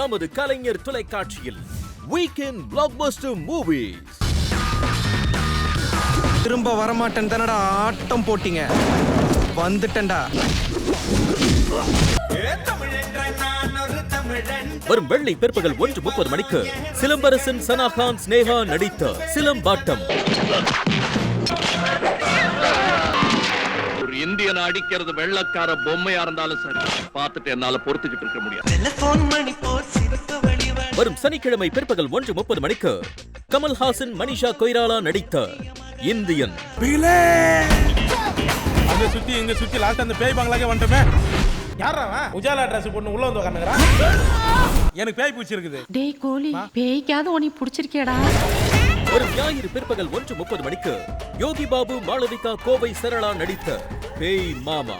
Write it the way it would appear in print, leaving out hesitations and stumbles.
நமது கலைஞர் தொலைக்காட்சியில் weekend blockbuster movies. திரும்ப வரமாட்டேன் தானடா ஆட்டம் போட்டீங்க, வந்துட்டேன்டா. வரும் வெள்ளி பிற்பகல் 1:30 மணிக்கு சிலம்பரசன், சனாகான், ஸ்னேகா நடித்த சிலம்பாட்டம். ஒரு இந்தியன் அடிக்கிறது வெள்ளக்கார பொம்மையா இருந்தாலும் சரி, பார்த்துட்டு என்னால பொறுத்துக்கிட்டு இருக்க முடியாது. வரும் சனிக்கிழமை பிற்பகல் 1:30 மணிக்கு கமல்ஹாசன், மனிஷா கொய்ராலா நடித்த இந்தியன். அங்க சுத்தி இங்க சுத்தி லாஸ்ட் அந்த பேய் பங்களாக்கே வந்துட்டோமே. யாரா உஜாலா ட்ரெஸ் போட்டு உள்ள வந்து உட்காந்துக்கிறான். எனக்கு பேய் பிடிச்சிருக்குது. டேய் கோலி, பேய்க்காவது உனக்கு பிடிச்சிருக்கேடா. ஒரு ஞாயிறு பிற்பகல் 1:30 மணிக்கு யோகி பாபு, மாளவிகா, கோவை சரளா நடித்த பேய் மாமா.